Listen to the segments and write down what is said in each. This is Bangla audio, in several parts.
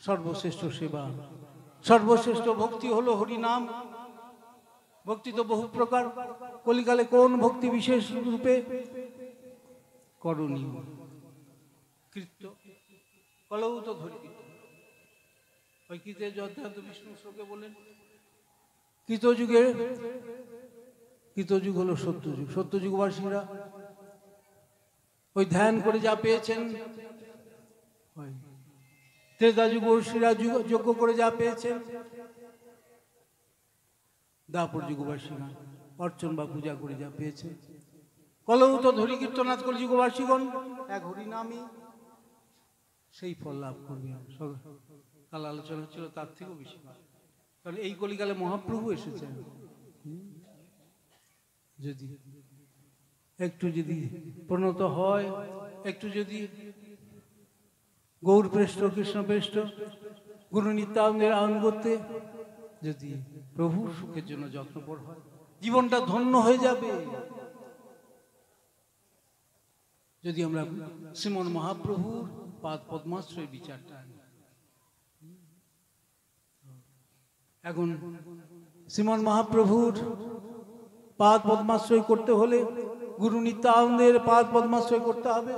সর্বশ্রেষ্ঠ সেবা, সর্বশ্রেষ্ঠ ভক্তি হলো হরি নাম। ভক্তি তো বহু প্রকার, কলিকালে কোন ভক্তি বিশেষ রূপে করণীয়? কৃত্য কলৌ তো ধরি ওই কৃতের অধ্যাত্ম বিষ্ণু শ্লোকে বলেন কৃতযুগে, কৃতযুগ হলো সত্যযুগ, সত্যযুগবাসীরা ওই ধ্যান করে যা পেয়েছেন, ত্রেতা যুগবাসীরা যজ্ঞ করে যা পেয়েছেন, দাপর যুগবাসীরা অর্চন বা পূজা করে যা পেয়েছে। কলৌ তো ধরি কীর্তনাথ কলি যুগবাসীগণ এক হরিনামই সেই ফল লাভ করবে। কাল আলোচনা হচ্ছিল তার থেকেও বেশি, কারণ এই কলিকালে মহাপ্রভু এসেছেন। যদি একটু যদি প্রণত হয়, একটু যদি গৌর পৃষ্ঠ কৃষ্ণ পৃষ্ঠ গুরু নিত্যানন্দের আনুগত্যে যদি প্রভুর সুখের জন্য যত্নপর হয়, জীবনটা ধন্য হয়ে যাবে। যদি আমরা শ্রীমন মহাপ্রভুর পাদ পদ্মাশ্রয় বিচারটা, এখন শ্রীমন মহাপ্রভুর পাদ পদ্মাশ্রয় করতে হলে গুরু নিত্যানন্দের পাদ পদ্মাশ্রয় করতে হবে।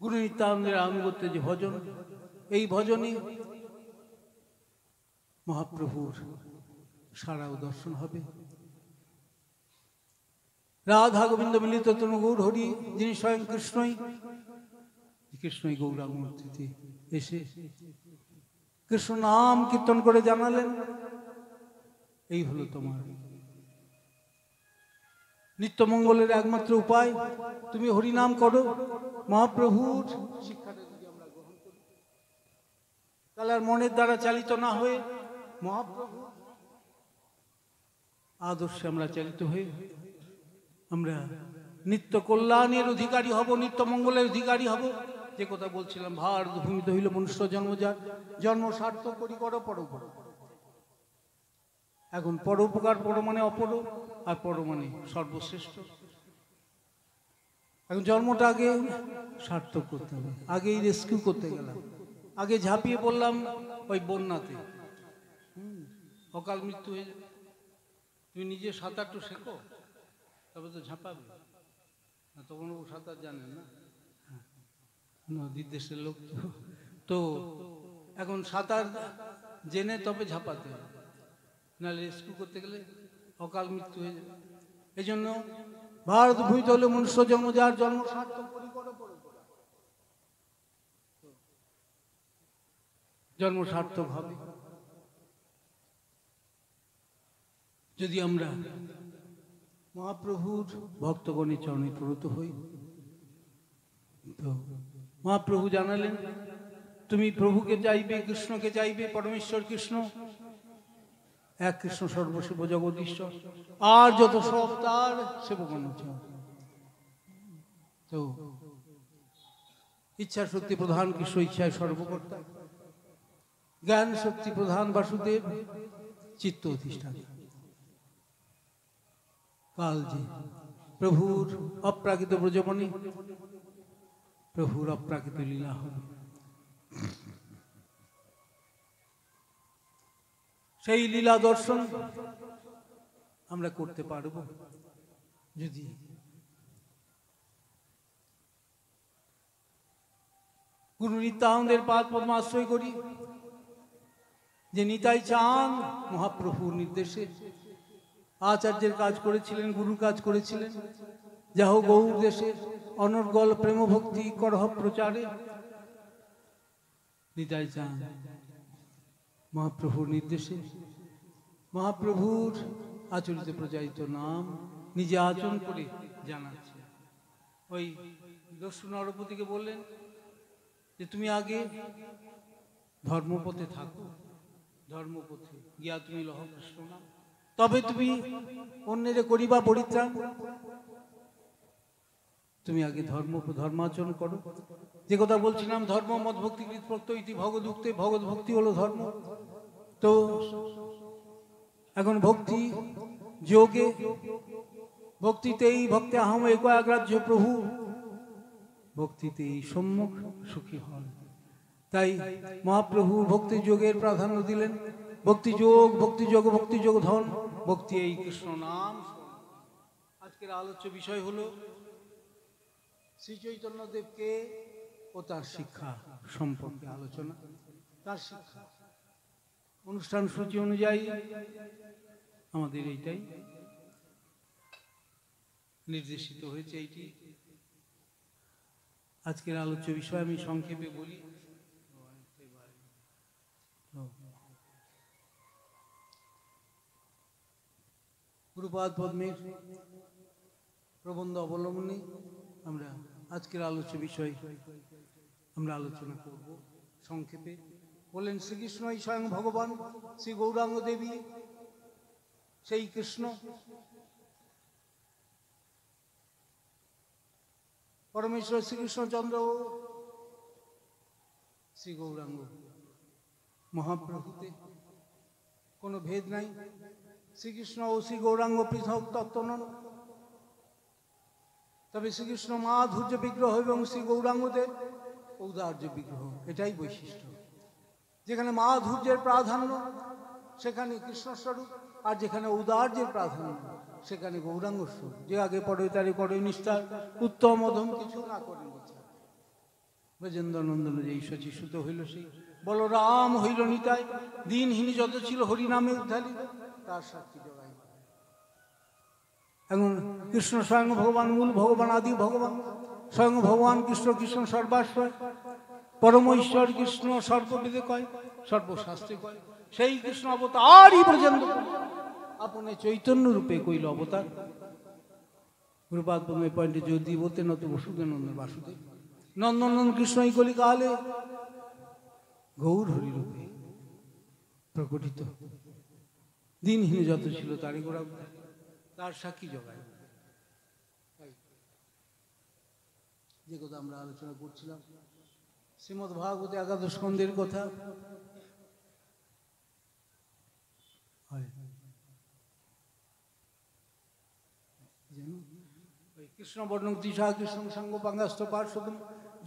গুরু নিত্যানন্দের আনুগত্যে যে ভজন, এই ভজনে মহাপ্রভুর সারা দর্শন হবে। রাধা গোবিন্দ মিলিত তনু গৌর হরি, যিনি স্বয়ং কৃষ্ণই গৌরাঙ্গমূর্তিতে এসে কৃষ্ণ নাম কীর্তন করে জানালেন, এই হলো তোমার নিত্যমঙ্গলের একমাত্র উপায়। তুমি হরিনাম করো, মহাপ্রভুর শিক্ষাটা যদি আমরা গ্রহণ করি, তাহলে আর মনের দ্বারা চালিত না হয়ে মহাপ্রভু আদর্শে আমরা চালিত হয়ে আমরা নিত্য কল্যাণের অধিকারী হব, নিত্য মঙ্গলের অধিকারী হব। যে কথা বলছিলাম, ভারত ভূমিতে হইল মনুষ্য জন্মজাত, জন্ম সার্থক করি করো পরোপর। এখন পরোপকার পর মানে অপর, আর পর মানে সর্বশ্রেষ্ঠ। এখন জন্মটা আগে সার্থক করতে হবে, আগেই রেস্কিউ করতে গেলাম, আগে ঝাঁপিয়ে পড়লাম ওই বন্যাতে, অকাল মৃত্যু হয়ে যাবে। তুমি নিজে সাঁতারটা শেখো, তবে তো ঝাঁপাবে না, তখন ও সাঁতার জানেন না, নদীর দেশের লোক তো। এখন সাঁতার জেনে তবে ঝাঁপাতে হবে, নাহলে রেস্কিউ করতে গেলে অকাল মৃত্যু হয়ে যাবে। এই জন্য ভারত ভূমিতে হলে মনুষ্য জন্ম, যার জন্ম সার্থক করি করো পরোপর, জন্ম সার্থক হবে যদি আমরা মহাপ্রভুর ভক্তগণের চরণে প্রণত হই। তো মহাপ্রভু জানালেন, তুমি প্রভুকে চাইবে, কৃষ্ণকে চাইবে, পরমেশ্বর কৃষ্ণ এক, কৃষ্ণ সর্বশিব জগদীশ্বর, আর যত সব তার সেবগণ। তো ইচ্ছা শক্তি প্রধান কৃষ্ণ, ইচ্ছায় সর্বকর্তা, জ্ঞান শক্তি প্রধান বাসুদেব, চিত্ত অধিষ্ঠান। কাল যে প্রভুর অপ্রাকৃত ব্রজমণি, প্রভুর অপ্রাকৃত লীলা হবে, সেই লীলা দর্শন আমরা করতে পারব যদি গুরু নিত্যানন্দের পাদ পদ্ম আশ্রয় করি। যে নিতাই চাঁদ মহাপ্রভুর নির্দেশে আচার্যের কাজ করেছিলেন, গুরুর কাজ করেছিলেন, যাহ গৌর দেশে অনর্গল প্রেম ভক্তি করহ প্রচারে। নিতাই চাঁদ মহাপ্রভুর নির্দেশে মহাপ্রভুর আচরিত প্রচারিত নাম নিজে আচরণ করে জানাচ্ছে। ওই দস্যু নরপতিকে বললেন যে তুমি আগে ধর্মপথে থাকো, ধর্মপথে গিয়া তুমি লহ কৃষ্ণ নাম, তবে তুমি অন্যের করিবা পরিত্রাণ। তুমি আগে ধর্মাচরণ করো। যে কথা বলছিলাম, ধর্ম মদ ভক্তি কৃতপ্রক্ত ইতি ভগদুক্তে, ভগৎ ভক্তি হলো ধর্ম। তো এখন ভক্তি যোগে ভক্তিতেই ভক্তে আহম এক অগ্রাহ্য প্রভু, ভক্তিতেই সম্মুখ সুখী হন। তাই মহাপ্রভু ভক্তি যোগের প্রাধান্য দিলেন। ভক্তি যোগ, ভক্তি যোগ, ভক্তি যোগ ধন, ভক্তি এই কৃষ্ণ নাম। আজকের আলোচ্য বিষয় হলো শ্রী চৈতন্যদেবকে ও তার শিক্ষা সম্পর্কে আলোচনা। তার শিক্ষা অনুষ্ঠান সূচি অনুযায়ী আমাদের এইটাই নির্দেশিত হয়েছে। এইটি আজকের আলোচ্য বিষয়। আমি সংক্ষেপে বলি। গুরুপাদ পদ্মের প্রবন্ধ অবলম্বনে আমরা আজকের আলোচ্য বিষয় আমরা আলোচনা করব সংক্ষেপে। বলেন, শ্রীকৃষ্ণই স্বয়ং ভগবান, শ্রী গৌরাঙ্গ দেবী সেই কৃষ্ণ। পরমেশ্বর শ্রীকৃষ্ণচন্দ্র শ্রী গৌরাঙ্গ মহাপ্রভুতে কোনো ভেদ নাই। শ্রীকৃষ্ণ ও শ্রী গৌরাঙ্গ পৃথক তত্ত্ব নন। তবে শ্রীকৃষ্ণ মাধুর্য বিগ্রহ এবং শ্রী গৌরাঙ্গদেব ঔদার্য বিগ্রহ, এটাই বৈশিষ্ট্য। যেখানে মাধুর্যের প্রাধান্য সেখানে কৃষ্ণস্বরূপ, আর যেখানে ঔদার্যের প্রাধান্য সেখানে গৌরাঙ্গ স্বরূপ। যে আগে পড়ে তারে করে নিষ্ঠার, উত্তম অধম কিছু না করেন। ব্রজেন্দ্র নন্দন যেই শচীসুত হইল সেই বলরাম হইল নিতাই, দিনহীন যত ছিল হরিনামে উদ্ধারিত, তার সাক্ষী জগাই। এখন কৃষ্ণ স্বয়ং ভগবান, মূল ভগবান, আদি ভগবান স্বয়ং ভগবান কৃষ্ণ। কৃষ্ণ সর্বাশ্রয়, পরম ঈশ্বর কৃষ্ণ সর্ববেদে কয়, সর্বশাস্ত্রে কয়। সেই কৃষ্ণ অবতারই ব্রজেন্দ্র আপনি চৈতন্য রূপে কইল অবতার। গুরুপাদ পদ্মে পয়েন্টে যদি বলতে নত বসুদেব নন্দন বাসুদেব নন্দনন্দন কৃষ্ণই কলিকালে গৌর হরি রূপে প্রকটিত। দিনহীন যত ছিল তারই গোড়া, তার সাক্ষী জগায়। যে কথা আমরা আলোচনা করছিলাম শ্রীমদ্ ভাগবতে একাদশ স্কন্ধের কথা। কৃষ্ণ বর্ণ দিশা কৃষ্ণ সঙ্গ পাঙ্গাস্ত পার্শ্বদ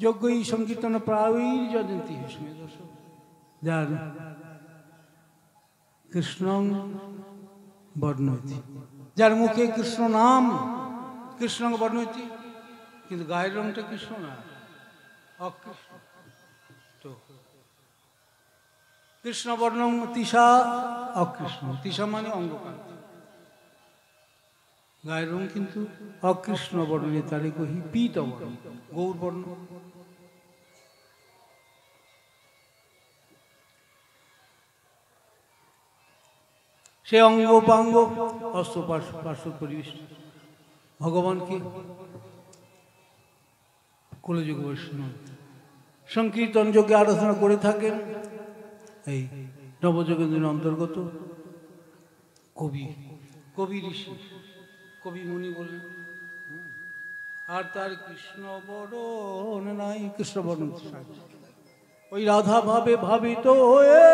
যজ্ঞই সংকীর্তন প্রায়ই যজন্তি। যার কৃষ্ণ বর্ণতি, যার মুখে কৃষ্ণ নাম, কৃষ্ণ বর্ণতি, কিন্তু গায়ের রংটা কৃষ্ণ না, অকৃষ্ণ। তো কৃষ্ণ বর্ণ তিসা অকৃষ্ণ, তিসা মানে অঙ্গকান্তি, গায়ের রং কিন্তু অকৃষ্ণ বর্ণে তারে কহি পীত বর্ণ, গৌর বর্ণ। সে অঙ্গ পাঙ্গ অস্ত্র পার্শ্ব পরিবেশ ভগবানকে কুলযুগ বৈষ্ণব সংকীর্তন যোগে আরাধনা করে থাকেন। এই নবযোগেন্দ্রের অন্তর্গত কবি, কবি ঋষি, কবি মুনি বলেন, আর তার কৃষ্ণ বরণ নাই। কৃষ্ণ বরণ ওই রাধা ভাবে ভাবিত হয়ে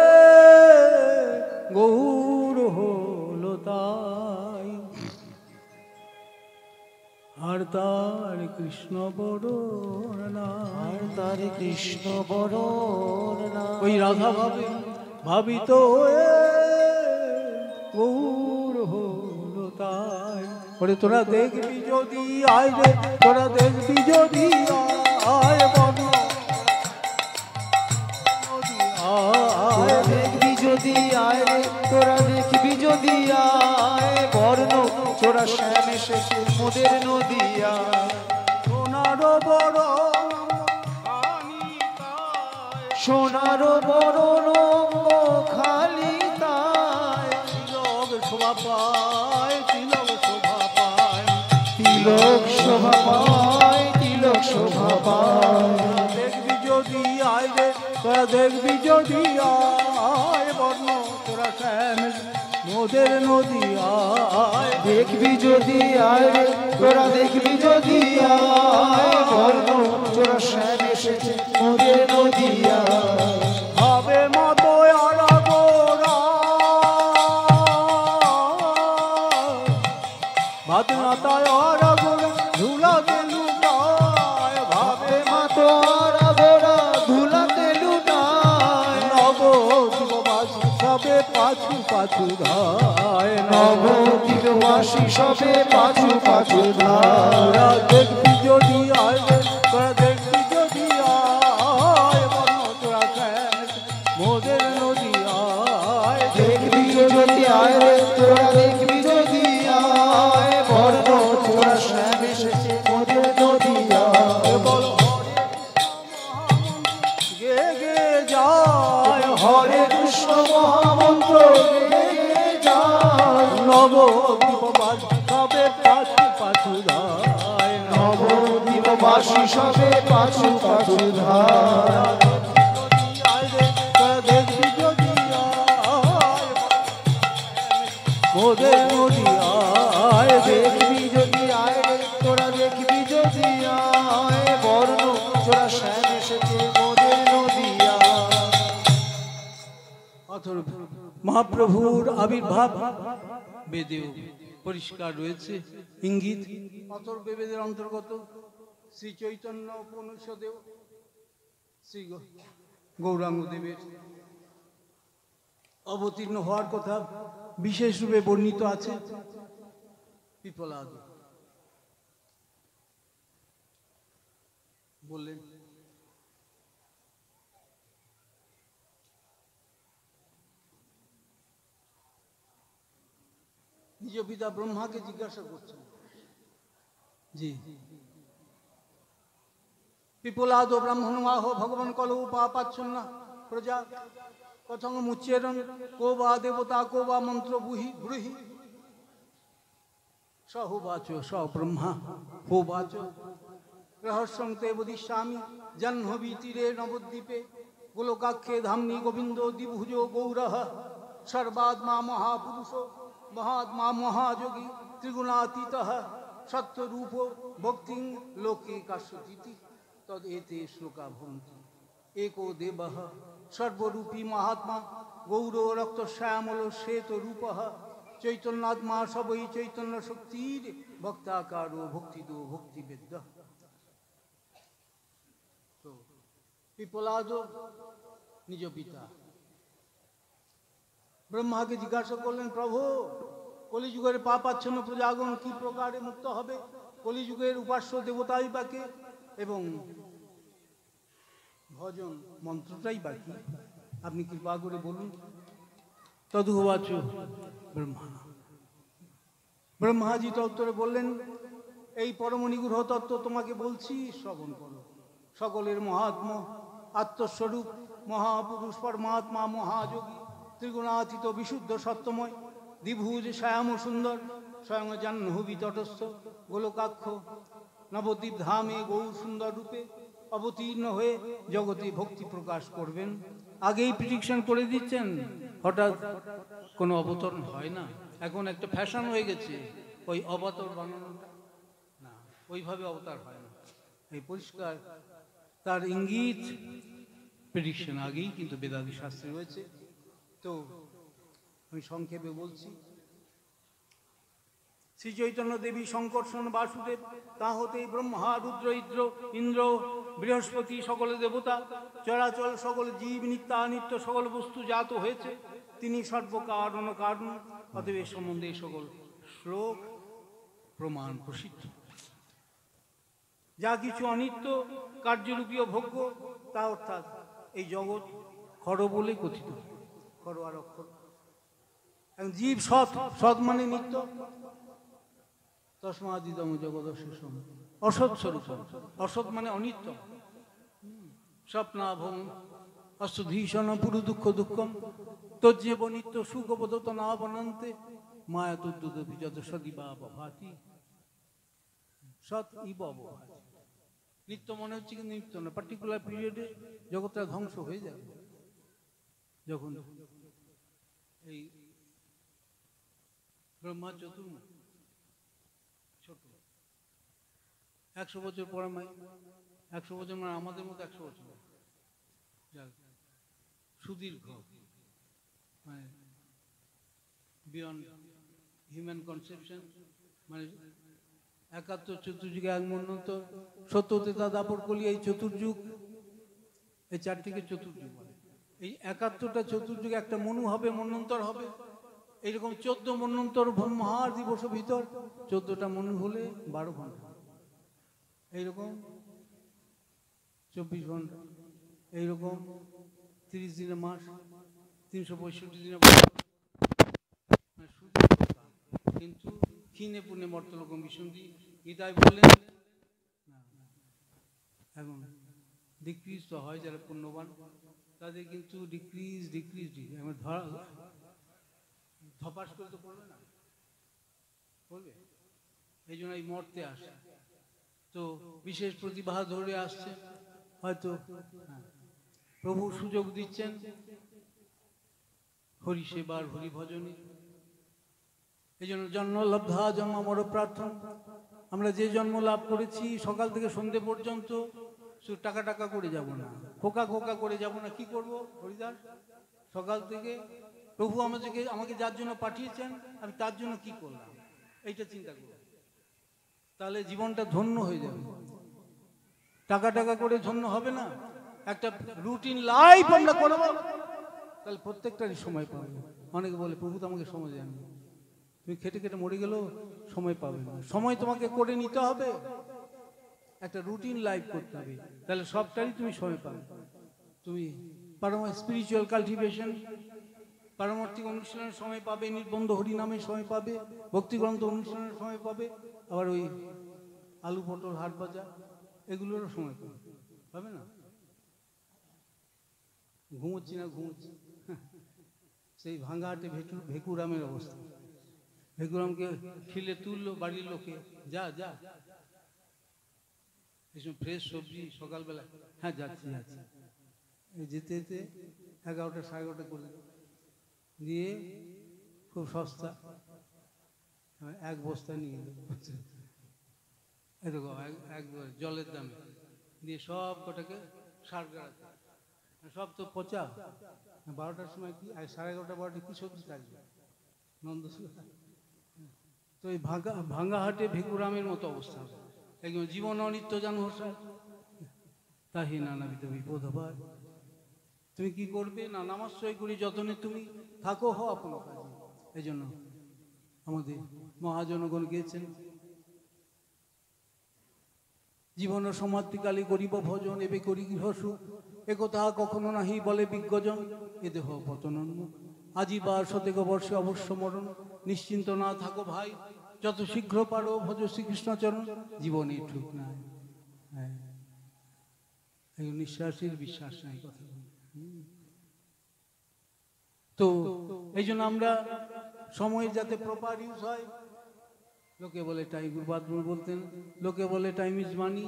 গৌর হলো তাই, আর তার কৃষ্ণ বরণ নাই, তার কৃষ্ণ বরণ নাই। ওই রাধা ভাবে ভাবিত হয়ে গৌর হলো তাই। ওরে তোরা দেখবি যদি আয় রে, তোরা দেখবি যদি আয় বর্ণ, দেখবি যদি আয় রে, তোরা দেখবি যদি আয় বর্ণ, তোরা শ্যাম এসেছে মোদের নদিয়া। সোনার বড় সোনার বরণ খালি তাই, তিলক শোভা পায়, তিলক শোভা পায়, তিলক শোভা পায়, তিলক শোভা পায়। দেখবি যদি আয় রে, তোরা দেখবি যদি আয় বর্ণ, তোরা শ্যাম মোদের নদিয়ায়। দেখবি যদি আয় রে, তোরা দেখবি যদি আয় বর্ণ, তোরা শ্যাম এসেছে মোদের নদিয়ায়। হবে মতো আরাগোরা ভাত নাতায় পাছু ধায়, নবদ্বীপবাসী সবে পাছু পাছু ধায়। দেখবি যদি আয় রে, তোরা দেখবি যদি আয়, বর্ণ তোরা শ্যাম মোদের নদী আয়। দেখবি যদি আয় রে, তোরা দেখবি যদি আয়, বর্ণ তোরা শ্যাম এসেছে মোদের নদী আয়। বল গে গে যায়, হরে কৃষ্ণ মহামন্ত্র গে গে যায়। নবদ্বীপবাসী সবে পাছু পাছু ধায়, নবদ্বীপবাসী সবে পাছু পাছু ধায়। আয় রে, তোরা দেখবি যদি আয়, মোদের নদী আয়। দেখবি যদি আয় রে, তোরা দেখবি যদি আয়, বর্ণ তোরা শ্যাম এসেছে মোদের নদী আয়। অথর্ব মহাপ্রভুর আবির্ভাব বেদেও পরিষ্কার রয়েছে ইঙ্গিত। অথর্ব বেদের অন্তর্গত শ্রী চৈতন্য উপনিষদেও শ্রী গৌরাঙ্গ দেবের অবতীর্ণ হওয়ার কথা বিশেষ রূপে বর্ণিত আছে। পিপলাদ বললেন, নিজ পিতা ব্রহ্মাকে জিজ্ঞাসা করছেন, জি পিপলাদ ব্রাহ্মণমাহ ভগবান কলৌ পাপাচ্ছন্ন প্রজা কথং মুচ্যেরণ কো বা দেবতা কো বা মন্ত্র ব্রুহি সহোবাচ স ব্রহ্মা হোবাচ রহস্যং তে বদিষ্যামি জাহ্নবী তীরে নবদ্বীপে গোলকাক্ষে ধাম্নি গোবিন্দ দ্বিভুজ গৌরহ সর্বাত্মা মহাপুরুষ মহাত্মা মহাযোগী ত্রিগুণাতীত সত্যরূপ ভক্তিং লোকে কাশ্যতীতি তদেতে শ্লোকা ভবন্তি। एको देवः सर्वरूपी महात्मा गौर रक्त श्यामल श्वेत रूपः चैतन्यात्मा सबई चैतन्य शक्तिर भक्ताकारो भक्तिदो भक्तिवेद्য। तो पिपलाद निज पिता ব্রহ্মাকে জিজ্ঞাসা করলেন, প্রভু কলিযুগের পাপাচ্ছন্ন প্রজাগণ কি প্রকারে মুক্ত হবে? কলিযুগের উপাস্য দেবতাই বাকে এবং ভজন মন্ত্রটাই বাকি, আপনি কৃপা করে বলুন। তদুবাচ ব্রহ্মা, ব্রহ্মাজি তত্ত্বরে বললেন, এই পরম নিগূঢ় তত্ত্ব তোমাকে বলছি, শ্রবণ করো। সকলের মহাত্ম আত্মস্বরূপ মহাপুরুষ পরমাত্মা মহাযোগী ত্রিগুণাতীত বিশুদ্ধ সত্যময় দ্বিভুজ শ্যাম সুন্দর স্বয়ং জাহ্নবী তটস্থ গোলকাক্ষ নবদ্বীপ ধামে গৌর সুন্দর রূপে অবতীর্ণ হয়ে জগতে ভক্তি প্রকাশ করবেন। আগেই প্রেডিকশন করে দিচ্ছেন, হঠাৎ কোনো অবতরণ হয় না। এখন একটা ফ্যাশন হয়ে গেছে ওই অবতার বানানোটা, না ওইভাবে অবতার হয় না। এই পরিষ্কার তার ইঙ্গিত প্রেডিকশন আগেই কিন্তু বেদাদি শাস্ত্রে রয়েছে। তো আমি সংক্ষেপে বলছি, শ্রী চৈতন্য দেবী শঙ্কর্ষণ বাসুদেব তা হতেই ব্রহ্মা রুদ্র ইন্দ্র বৃহস্পতি সকল দেবতা চরাচল সকল জীব নিত্যানিত্য সকল বস্তু জাত হয়েছে। তিনি সর্বকারণ কারণ, অতএব এ সম্বন্ধে সকল শ্লোক প্রমাণ প্রসিদ্ধ। যা কিছু অনিত্য কার্যরূপীয় ভোগ্য তা অর্থাৎ এই জগৎ খড় বলে কথিত। খড় আর অক্ষর, জীব সৎ, সৎ মানে নিত্য। তস্মাদিদম জগদস্য অসৎ স্বরূপ, অসৎ মানে অনিত্য। স্বপ্নাভং অস্তুধীষণ পুরু দুঃখ দুঃখম তজ্জেব নিত্য সুখবোধত না বনন্তে মায়া তুদ্দুদপি যত সদিবা ভাতি। সৎ ইব অবভাতি, নিত্য মনে হচ্ছে কিন্তু নিত্য না। পার্টিকুলার পিরিয়ডে জগৎটা ধ্বংস হয়ে যাবে। যখন এই ব্রহ্মা চতুর্মুখ ছোট 100 বছর পরে 100 বছর মানে আমাদের মতো 100 বছর সুদীর্ঘ, মানে বিয়ন্ড হিউম্যান কনসেপশন, মানে 71 চতুর্যুগে এক মন্বন্তর, 70 তেতা দাপর কলি, এই চতুর্যুগ, এই চারটিকে চতুর্যুগ বলে। এই 71টা চতুর্যুগে একটা মনু হবে, মন্বন্তর হবে, এইরকম 14 মন্বন্তর মহা দিবস ভিতর 14টা মন হলে 12 ঘন্টা, এইরকম 24 ঘন্টা, এইরকম 30 দিনের মাস, 365 দিনের বছর, মানে শুধু কথা। কিন্তু ক্ষীণে পুণ্যে মর্তলোকম বিসন্ধি, গীতায় বললেন না, এখন ডিক্রিজ তো হয় যারা পুণ্যবান তাদের, কিন্তু ডিক্রিজ ধপাস করে তো পড়বে না, বলবে। এই জন্য এই মর্তে আসে, তো বিশেষ প্রতিভা ধরে আসছে হয়তো। প্রভু সুযোগ দিচ্ছেন হরি সেবার, হরি ভজনে। এই জন্য জন্ম লব্ধা জন্ম মর প্রার্থনা। আমরা যে জন্ম লাভ করেছি সকাল থেকে সন্ধে পর্যন্ত শুধু টাকা টাকা করে যাব না, খোকা খোকা করে যাব না। কি করব হরিদাস? সকাল থেকে প্রভু আমাকে যার জন্য পাঠিয়েছেন আমি তার জন্য কি করলাম, এইটা চিন্তা করব, তাহলে জীবনটা ধন্য হয়ে যাবে। টাকা টাকা করে ধন্য হবে না, একটা রুটিন লাইফ আমরা করব, তাহলে প্রত্যেকটারই সময় পাবে। অনেকে বলে প্রভু তো আমাকে সময় দেন, তুমি খেটে খেটে মরে গেলেও সময় পাবে না। সময় তোমাকে করে নিতে হবে, একটা রুটিন লাইফ করতে হবে, তাহলে সবটারই তুমি সময় পাবে। তুমি স্পিরিচুয়াল কাল্টিভেশন, পারমার্থিক অনুষ্ঠানের সময় পাবে, নির্বন্ধ হরিনামের সময় পাবে, ভক্তিগ্রন্থ অনুষ্ঠানের সময় পাবে, আবার ওই আলু পটল হাট বাজার এগুলোরও সময় পাবে না। ঘুমোচ্ছি না ঘুমোচ্ছি, সেই ভাঙ্গাহাটে ভেকুরামের অবস্থা। ভেকুরামকে খিলে তুললো বাড়ির লোকে, যা যা এইসব ফ্রেশ সবজি সকালবেলা, হ্যাঁ যাচ্ছি যাচ্ছি। যেতে যেতে 11টা 11:30 করে দিয়ে খুব সস্তা এক বস্তা নিয়ে এলো, এরকম একবার জলের দামে দিয়ে সব কটাকে সার গাড়াতে, সব তো পচা। 12টার সময় কি 11:30 12টা কি সবজি থাকবে নন্দসুর। তো এই ভাঙ্গাহাটে ভেকুরামের মতো অবস্থা হবে। একদম জীবন অনিত্য জান হোসা তাহি নানাবিধ বিপদ হবার। তুমি কি করবে না, নামাশ্রয় করি যতনে তুমি থাকো হো আপন কাজে। এই জন্য আমাদের মহাজনগণ গিয়েছেন, জীবন সমাপ্তিকালে করিব ভজন, এবে করি গৃহসু, একথা কখনো নাহি বলে বিজ্ঞজন। এ দেহ পতনোন্মুখ, আজি বা শতেক বর্ষে অবশ্য মরণ। নিশ্চিন্ত না থাকো ভাই, যত শীঘ্র পারো ভজ শ্রীকৃষ্ণচরণ। জীবনে ঠিক নাই, নিঃশ্বাসের বিশ্বাস নাই কথা। তো এই জন্য আমরা সময় যাতে প্রপার ইউজ হয়। লোকে বলে টাইম, গুরুবাদুর বলতেন লোকে বলে টাইম ইজ মানি,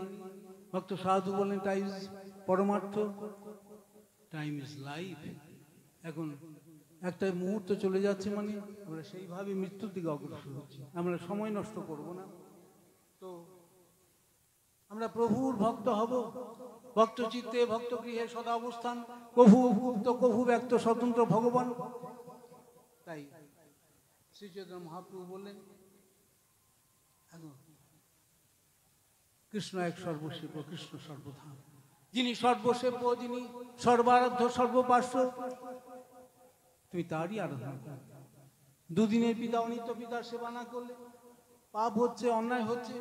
ভক্ত সাধু বলেন টাইম ইজ পরমার্থ, টাইম ইজ লাইফ। এখন একটা মুহূর্ত চলে যাচ্ছে মানে আমরা সেইভাবে মৃত্যুর দিকে অগ্রসর হচ্ছি। আমরা সময় নষ্ট করব না। তো আমরা প্রভুর ভক্ত হব, ভক্ত চিত্তে ভক্ত গৃহে সদা অবস্থান, কভু গুপ্ত কভু ব্যক্ত স্বতন্ত্র ভগবান। তাই শ্রী চৈতন্য মহাপ্রভু বললেন কৃষ্ণ এক সর্বসেব, কৃষ্ণ সর্বধাম। যিনি সর্বসেব্য, যিনি সর্বারাধ্য সর্বপার্শ্ব, তুমি তারই আরাধনা করো। দুদিনের পিতা অনিত্য পিতার সেবা না করলে পাপ হচ্ছে, অন্যায় হচ্ছে।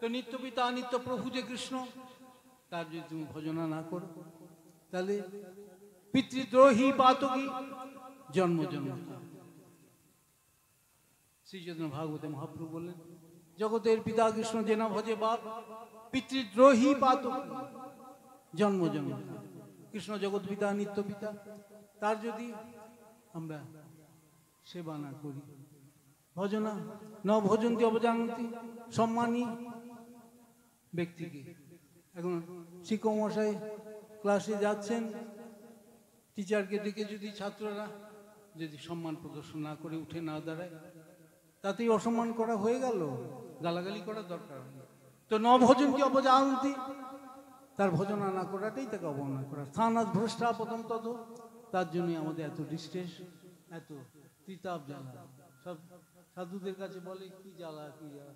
তো নিত্য পিতা নিত্য প্রভু যে কৃষ্ণ, তার যদি তুমি ভজনা না করো তাহলে পিতৃদ্রোহী পাতকী জন্ম জন্ম। শ্রী চৈতন্য ভাগবতে মহাপ্রভু বললেন জগতের পিতা কৃষ্ণ যে না ভজে বাপ, পিতৃদ্রোহী পাতকী জন্ম জন্ম। কৃষ্ণ জগৎ পিতা নিত্য পিতা, তার যদি আমরা সেবা না করি, ভজনা ন ভজন্তি অবজানন্তি, সম্মানী ব্যক্তিকে। এখন শিক্ষক মশাই ক্লাসে যাচ্ছেন, টিচারকে দেখে যদি ছাত্ররা যদি সম্মান প্রদর্শন না করে উঠে না দাঁড়ায়, তাতেই অসম্মান করা হয়ে গেল, গালাগালি করার দরকার নেই। তো ন ভজন্তি অবজানন্তি, তার ভজনা না করাটাই তাকে অবমাননা করা। স্থানাৎ ভ্রষ্টা প্রথম তত, তার জন্যই আমাদের এত ডিস্ট্রেস, এত তিতাব জ্বালা। সব সাধুদের কাছে বলে কি জ্বালা কি জ্বালা,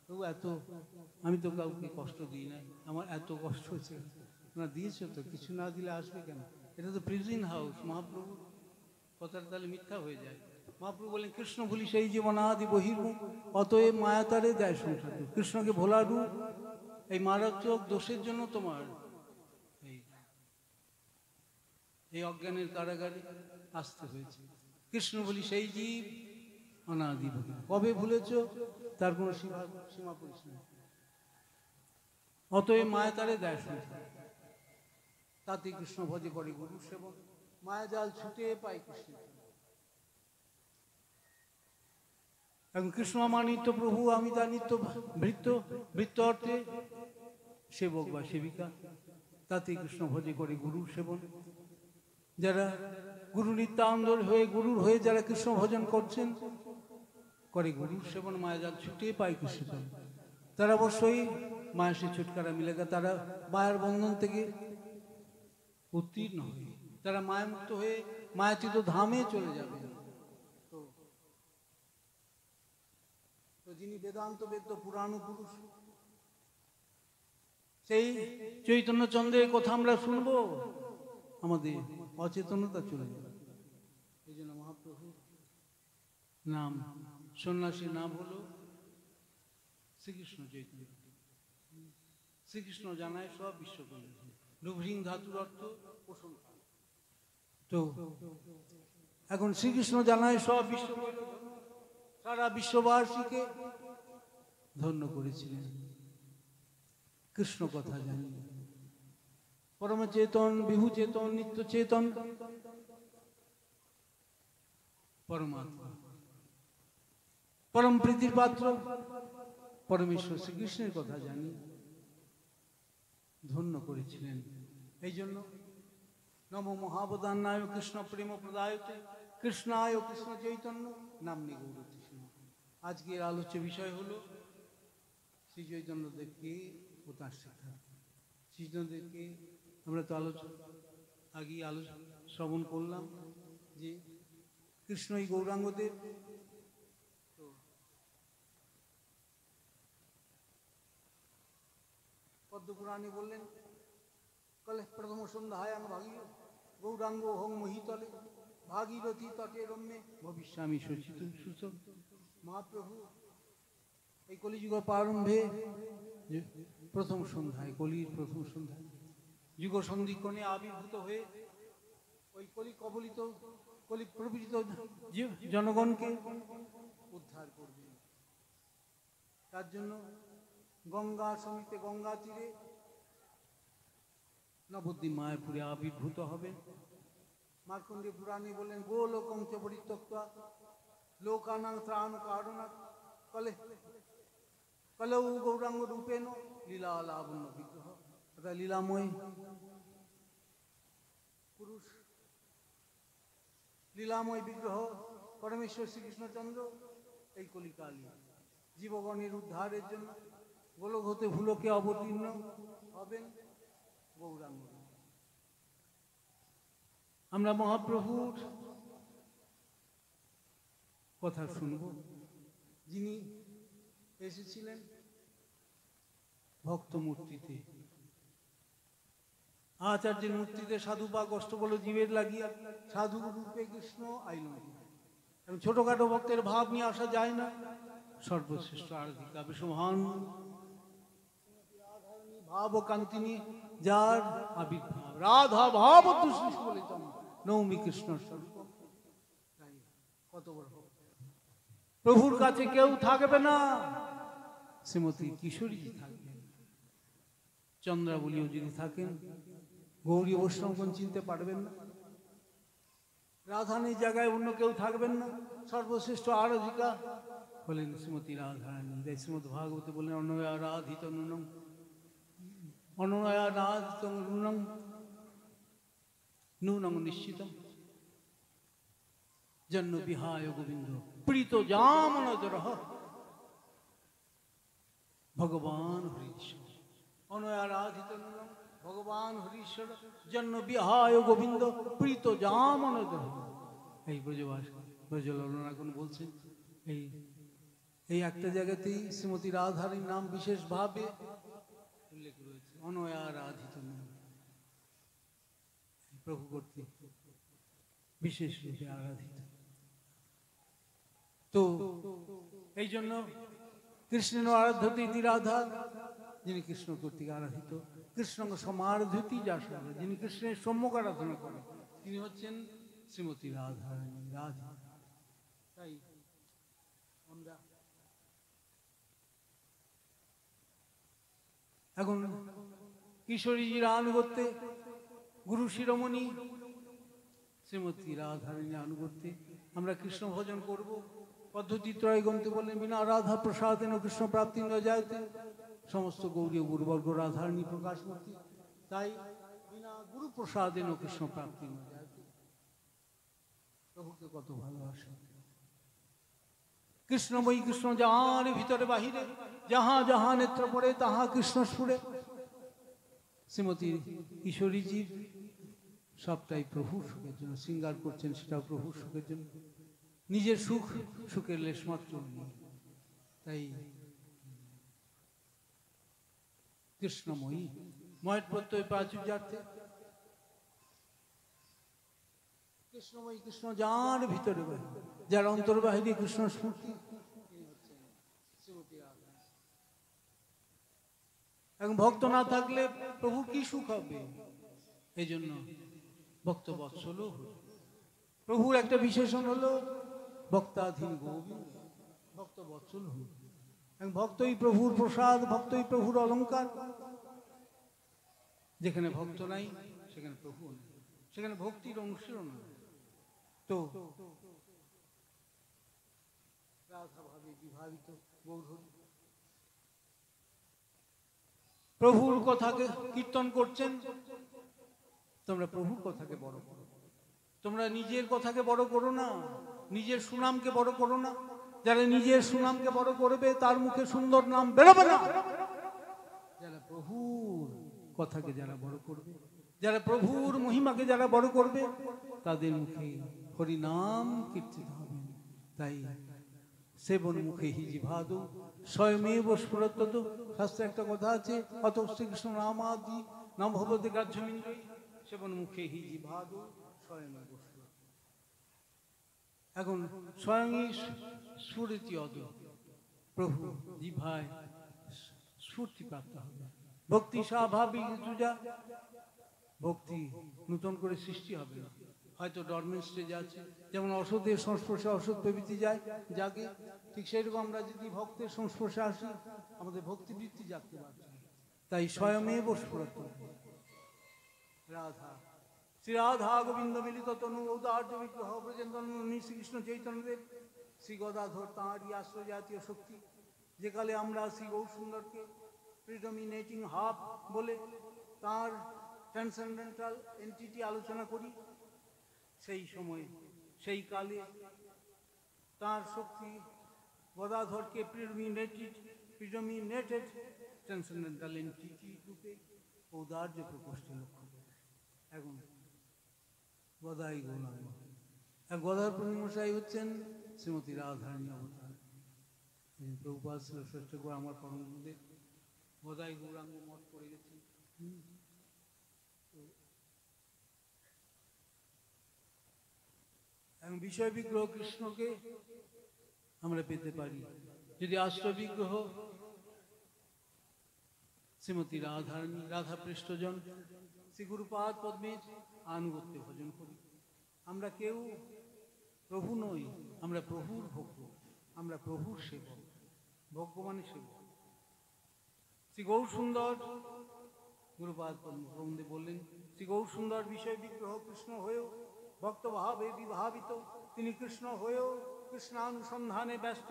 তবু এত, আমি তো কাউকে কষ্ট দিই নাই, আমার এত কষ্ট হচ্ছে। না দিয়েছো তো, কিছু না দিলে আসবে কেন? এটা তো প্রিজন হাউস, মহাপ্রভু কথাটা তাহলে মিথ্যা হয়ে যায়। মহাপ্রভু বলেন কৃষ্ণ ভুলি সেই জীবন আদি বহির্মুখ, অতএব মায়াতারে দেয় সংসার। কৃষ্ণকে ভোলা রূপ, এই মারাত্মক দোষের জন্য তোমার এই অজ্ঞানের কারাগারে আসতে হয়েছে। কৃষ্ণ বলি সেই জীব অনাদি বহির। কবে ভুলেছ তার কোনো সীমা পরিসীমা। অতএব মায়াতারে দেয় সংসার, তাতে কৃষ্ণ ভজে করে গুরু সেবক। মায়া জাল ছুটে পায় কৃষ্ণ। এখন কৃষ্ণ আমার নিত্য প্রভু, আমি তার নিত্য বৃত্ত অর্থে সেবক বা সেবিকা, তাতে কৃষ্ণ ভজে করে গুরু সেবন। যারা গুরু নিত্যানন্দ হয়ে গুরুর হয়ে যারা কৃষ্ণ ভজন করছেন, করে গুরুর সেবন, মায়াজাল ছুটে পায় কৃষ্ণ। তারা অবশ্যই মায়া সে ছুটকারা মিলেগা। তারা মায়ার বন্ধন থেকে উত্তীর্ণ হয়ে তারা মায়ামুক্ত হয়ে মায়াতীত ধামে চলে যাবে। তো যিনি বেদান্ত বেদ্য পুরাণ পুরুষ, সেই চৈতন্য চন্দ্রের কথা আমরা শুনবো, আমাদের অচেতনতা চলে যাবে। এই জন্য মহাপ্রভু নাম, সন্ন্যাসীর নাম হলো শ্রীকৃষ্ণ চৈতন্য। শ্রীকৃষ্ণ জানায় সব বিশ্ব কল্যাণ। লুভ্রিং ধাতুর অর্থ পোষণ। তো এখন শ্রীকৃষ্ণ জানায় সব বিশ্ব কল্যাণ, সারা বিশ্ববাসীকে ধন্য করেছিলেন কৃষ্ণ কথা জানি। পরম চেতন, বিভু চেতন, নিত্য চেতন পরমাত্মা, পরম প্রীতির পাত্র পরমেশ্বর শ্রীকৃষ্ণের কথা জানি ধন্য করেছিলেন। এই জন্য নম মহাবদান্নায় কৃষ্ণ প্রেম প্রদায়তে কৃষ্ণায় কৃষ্ণ চৈতন্য নাম্নী গৌর কৃষ্ণ। আজকের আলোচ্য বিষয় হলো শ্রী চৈতন্যদেবকে ও তার শিক্ষা। শ্রীচৈতন্যদেবকে আমরা তো আগেই শ্রবণ করলাম যে কৃষ্ণই গৌরাঙ্গদেব। তো পদ্মপুরাণে বললেন কলে প্রথম সন্ধ্যায়াম ভাগী গৌরাঙ্গ হোম মহিতলে ভাগীরথী তটে রম্যে ভবিষ্যামি শোচিত সূচক। মহাপ্রভু এই কলিযুগ প্রারম্ভে প্রথম সন্ধ্যায়, কলির প্রথম সন্ধ্যায় যুগ সন্ধিক্ষণে আবির্ভূত হয়ে ওই কলি কবলিত কলি প্রবৃত জনগণকে উদ্ধার করবে। তার জন্য গঙ্গা সমিতে, গঙ্গা তীরে নবদ্বীপ মায়াপুরে আবির্ভূত হবে। মার্কণ্ডেয় পুরাণে বললেন গোলোকং চ পরিত্যক্তা লোকানাং ত্রাণ কারণা কলে কলৌ গৌরাঙ্গ রূপেণ লীলা লাবণ্য বিগ্রহ। অর্থাৎ লীলাময় পুরুষ, লীলাময় বিগ্রহ পরমেশ্বর শ্রীকৃষ্ণচন্দ্র এই কলিকালী জীবগণের উদ্ধারের জন্য গোলক হতে ভুলকে অবতীর্ণ হবেন গৌরাঙ্গ। আমরা মহাপ্রভুর কথা শুনব, যিনি এসেছিলেন ভক্ত মূর্তিতে, আচার্যের মূর্তিতে সাধু বা কষ্ট বলো জীবের লাগিয়া সাধু রূপে কৃষ্ণ আইল। ছোটখাটো ভক্তের ভাব নিয়ে আসা যায় না। সর্বশ্রেষ্ঠ আরাধিকা বিশ্বমহান ভাব ও কান্তি নিয়ে যার আবির্ভাব, রাধা ভাব বলে নৌমি কৃষ্ণ স্বরূপ। কত বড় প্রভুর কাছে কেউ থাকবে না, শ্রীমতী কিশোরী থাকবেন, চন্দ্রাবলীও যদি থাকেন, গৌরী বৈষ্ণবগণ চিনতে পারবেন না। রাধারানীর জায়গায় অন্য কেউ থাকবেন না। সর্বশ্রেষ্ঠ আরাধিকা হলেন শ্রীমতী রাধারানী। তাই শ্রীমদ ভাগবতে বললেন অনয়া রাধিত নুনম, অনয়া রাধিত নুনম নুনম নিশ্চিতম জন্ম বিহায় গোবিন্দ প্রীত জামনজর ভগবান হরিশ্বর। অনয়া রাধিত নুনম ভগবান হরিশ্বর জন্ম বিহায় গোবিন্দ প্রীত জামনজর। এই ব্রজবাস ব্রজললনাগণ বলছেন এই একটা জায়গাতেই শ্রীমতী রাধারীর নাম বিশেষভাবে উল্লেখ রয়েছে। অনয়া রাধিত নুনম, প্রভু কর্তৃক বিশেষ রূপে আরাধিত। তো এই জন্য কৃষ্ণের আরাধ্যতি ইতি রাধা, যিনি কৃষ্ণ কর্তৃক আরাধিত, কৃষ্ণ সমারাধ্যতি যার সঙ্গে, যিনি কৃষ্ণের সম্যক আরাধনা করেন, তিনি হচ্ছেন শ্রীমতী রাধারানী, রাধা। তাই আমরা এখন কিশোরীজির আনুগত্যে গুরু শিরোমণি শ্রীমতী রাধারানী আনুগত্যে আমরা কৃষ্ণ ভজন করব। পদ্ধতি ত্রয় গ্রন্থে বলেন, বিনা রাধা প্রসাদেন কৃষ্ণ প্রাপ্তি ন যায়তে। সমস্ত গৌরীয় গুরুবর্গ রাধারানী প্রকাশমূর্তি, তাই বিনা গুরু প্রসাদেন কৃষ্ণ প্রাপ্তি ন যায়তে। প্রভুকে কত ভালোবাসে কৃষ্ণময়ী, কৃষ্ণ যার ভিতরে বাহিরে, যাহা যাহা নেত্র পড়ে তাহা কৃষ্ণ সুরে। শ্রীমতী কিশোরীজির সবটাই প্রভুর সুখের জন্য, শৃঙ্গার করছেন সেটাও প্রভুর সুখের জন্য, নিজের সুখ সুখের লেশমাত্র নেই। তাই কৃষ্ণময়ী, ময়ের প্রত্যয় প্রাচুর্যার্থে কৃষ্ণময়ী, কৃষ্ণ যার ভিতরে বাহিরে, যার অন্তর্বাহিনী কৃষ্ণ স্মৃতি। এখন ভক্ত না থাকলে প্রভু কি সুখ হবে? এই জন্য ভক্ত বৎসল প্রভুর একটা বিশেষণ হলো ভক্তাধীন গোবিন্দ, ভক্ত বৎসল হল। ভক্তই প্রভুর প্রসাদ, ভক্তই প্রভুর অলঙ্কার। যেখানে ভক্ত নাই সেখানে প্রভু নেই, সেখানে ভক্তির অনুশীলন। তো রাধা ভাবে বিভাবিত গৌর প্রভুর কথাকে কীর্তন করছেন। তোমরা প্রভুর কথাকে বড় করো, তোমরা নিজের কথাকে বড় করো না, নিজের সুনামকে বড় করো না। যারা নিজের সুনামকে বড় করবে তার মুখে সুন্দর নাম বেরোবে না। যারা প্রভুর কথাকে যারা বড় করবে, যারা প্রভুর মহিমাকে যারা বড় করবে, তাদের মুখে হরিনাম কীর্তিত হবে। তাই সেবন মুখে হি জিভাদু স্বয়মেব স্ফুরত্বত। শাস্ত্রে একটা কথা আছে, অত শ্রীকৃষ্ণ নামাদি নাম ভবতে গ্রাহ্যমিন্দ্রী সেবন মুখে হি জিভাদু স্বয়মেব স্ফুরত্বত। এখন স্বয়ংই স্ফুরিতি অদ, প্রভু জিভায় স্ফূর্তি প্রাপ্ত হবে। ভক্তি স্বাভাবিক যা, ভক্তি নতুন করে সৃষ্টি হবে না, হয়তো ডরমেন্ট স্টেজে আছে। যেমন অসতের সংস্পর্শে অসৎ প্রবৃত্তি যায় জাগে, ঠিক সেইরকম আমরা যদি ভক্তের সংস্পর্শে আসি আমাদের ভক্তিবৃত্তি জাগতে পারছে। তাই স্বয়মেব স্ফুরত রাধা, শ্রী রাধা গোবিন্দ মিলিত তনু ঔদার্য বিগ্রহ ব্রজেন্দ্র শ্রীকৃষ্ণ চৈতন্যদেব শ্রী গদাধর তাঁরই আশ্রয় জাতীয় শক্তি। যে কালে আমরা শ্রী গৌর সুন্দরকে প্রিডমিনেটিং হাব বলে তাঁর ট্রান্সেন্ডেন্টাল এন্টিটি আলোচনা করি, সেই সময় সেই কালে তাঁর শক্তি গদাধরকে প্রিডমিনেটেড ট্রান্সেন্ডেন্টাল এন্টিটি রূপে ঔদার্য প্রকোষ্ঠে লক্ষ্য করে। এখন গদাই গৌরাঙ্গ, গদার পূর্ণিমশাই হচ্ছেন শ্রীমতী রাধারানী অবতার। প্রভুপাদ শ্রেষ্ঠ করে আমার পরম গুরুদেব গদাই গৌরাঙ্গ মঠ করে গেছেন। এবং বিষয় বিগ্রহ কৃষ্ণকে আমরা পেতে পারি যদি আশ্রয় বিগ্রহ শ্রীমতী রাধারানী, রাধা পৃষ্ঠজন শ্রী গুরুপাদ পদ্মের আনুগত্যে ভজন করি। আমরা কেউ প্রভু নই, আমরা প্রভুর ভক্ত, আমরা প্রভুর সেবক। ভক্ত মানে সেবক। শ্রী গৌর সুন্দর গুরুপাদ পদ্মে বললেন, শ্রী গৌর সুন্দর বিষয় বিগ্রহ কৃষ্ণ হয়েও ভক্ত ভাবে বিভাবিত। তিনি কৃষ্ণ হয়েও কৃষ্ণানুসন্ধানে ব্যস্ত।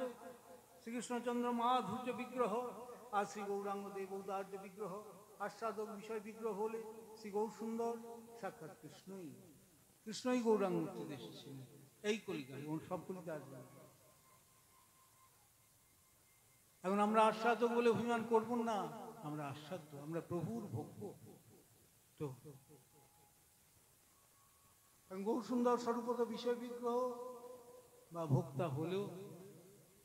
শ্রীকৃষ্ণচন্দ্র মাধুর্য বিগ্রহ আর শ্রী গৌরাঙ্গ দেব ঔদার্য বিগ্রহ। আস্বাদক বিষয় বিগ্রহ হলে শ্রী গৌর সুন্দর সাক্ষাৎ কৃষ্ণই, কৃষ্ণই গৌরাঙ্গ মূর্তিতে এসেছেন এই কলিকায়, এবং সব কলিকা আসবে। এখন আমরা আস্বাদক বলে অভিমান করব না, আমরা আস্বাদ্য, আমরা প্রভুর ভক্ত। তো গৌর সুন্দর স্বরূপত বিষয় বিগ্রহ বা ভোক্তা হলেও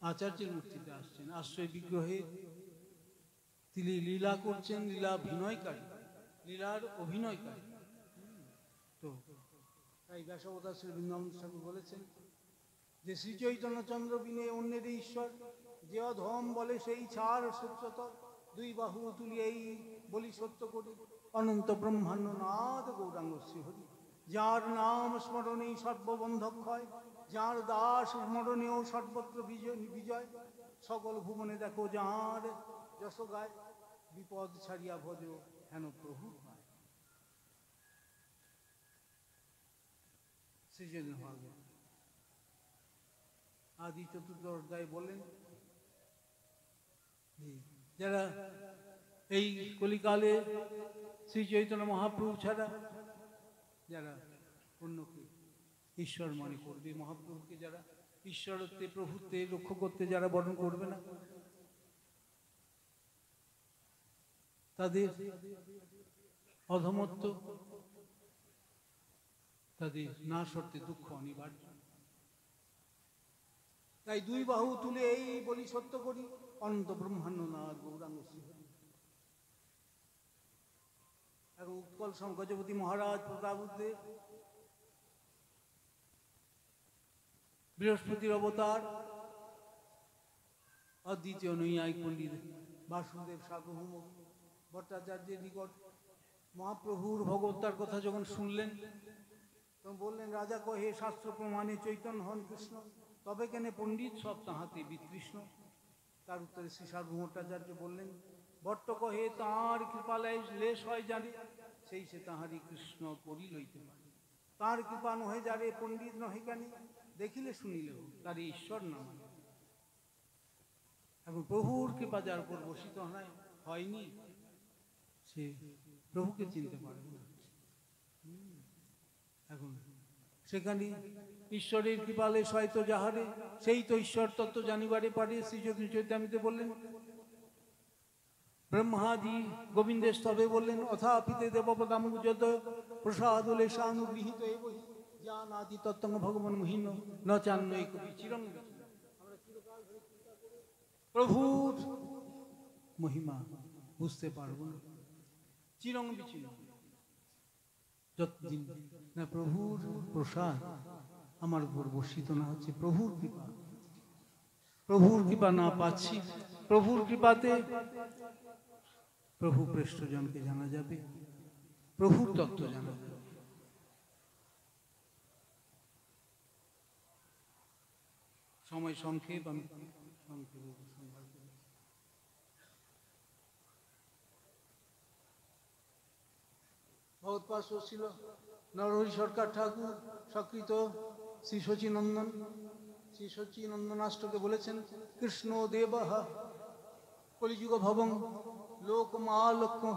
আচার্যের মূর্তিতে আসছেন আশ্রয় বিগ্রহে। তিনি লীলা করছেন, লীলাভিনয়কারী, লীলার অভিনয়কারী। তো তাই ব্যাসবদাস বৃন্দাবন ঠাকুর বলেছেন যে শ্রী চৈতন্যচন্দ্র বিনে অন্যের ঈশ্বর, যে অধম বলে সেই ছাড় সত্যতর, দুই বাহু তুলি এই বলি সত্য করি, অনন্ত ব্রহ্মাণ্ড নাদ গৌরাঙ্গ শ্রীহরি। যার নাম স্মরণেই সর্ববন্ধক্ষয়, যার দাস স্মরণেও সর্বত্র বিজয়, সকল ভুবনে দেখো যার যশ গায়, বিপদ ছাড়িয়া ভজ হেন প্রভু হয়। সৃজন ভাগবত আদি চতুর্থ অধ্যায় বললেন, যারা এই কলিকালে শ্রী চৈতন্য মহাপ্রভু ছাড়া যারা অন্যকে ঈশ্বর মনে করবে, মহাপ্রভুকে যারা ঈশ্বরত্বে প্রভুত্বে লক্ষ্য করতে যারা বরণ করবে না, তাদের অধমত্ব, তাদের না সরতে দুঃখ অনিবার্য। তাই দুই বাহু তুলে এই বলি সত্য করি, অনন্ত ব্রহ্মাণ্ড নাথ গৌরাঙ্গ শ্রীহরি। এখন উৎকল শঙ্করপতি মহারাজ প্রতাপদেব বৃহস্পতির অবতার, অদ্বিতীয় নৈয়ায়িক পণ্ডিত বাসুদেব সার্বভৌম ভট্টাচার্যের নিকট মহাপ্রভুর ভগবতার কথা যখন শুনলেন, তখন বললেন, রাজা কহে শাস্ত্র প্রমাণে চৈতন্য হন কৃষ্ণ, তবে কেন পণ্ডিত সব তাহাতে বিতৃষ্ণ। তার উত্তরে শ্রী সার্বভৌম ভট্টাচার্য বললেন, ভট্ট কহে তাঁর কৃপালয় লেশ হয় জানে, সেই সে তাহারই কৃষ্ণ করি লইতে পারে। তাঁর কৃপা নহে যারে পণ্ডিত নহে কেন, দেখিলে শুনিলেও তার ঈশ্বর না মানে। এখন প্রভুর কৃপা যার উপর বসিত হয়নি, সে প্রভুকে চিনতে পারবে না। এখন সেখানে ঈশ্বরের কৃপালেশ হয়তো যাহারে, সেই তো ঈশ্বর তত্ত্ব জানিবারে পারে। শ্রী চৈতন্যতে বললেন, ব্রহ্মাদি গোবিন্দের স্তবে বললেন, অথাপিতে দেবপদাম্বুজত প্রসাদ লেশানুগৃহীত এবহি জ্ঞান আদি তত্ত্ব ভগবান মহিন ন চান্নৈ কবি চিরং। প্রভুর মহিমা বুঝতে পারব না চিরং বিচ্ছিন্ন, যতদিন না প্রভুর প্রসাদ আমার উপর বর্ষিত না হচ্ছে, প্রভুর কৃপা না পাচ্ছি। প্রভুর কৃপাতে প্রভু পৃষ্ঠজনকে জানা যাবে, প্রভুর তত্ত্ব জানা যাবে। সময় সংক্ষেপ, আমি সংক্ষেপে উপসংহার করি। ভগৎপার্শ্ব ছিল নরহরি সরকার ঠাকুর সকৃত শ্রী শচীনন্দন। শ্রী শচীনন্দনাষ্টকে বলেছেন, কৃষ্ণ দেব কলিযুগ ভবং লোকমালক্ষ্য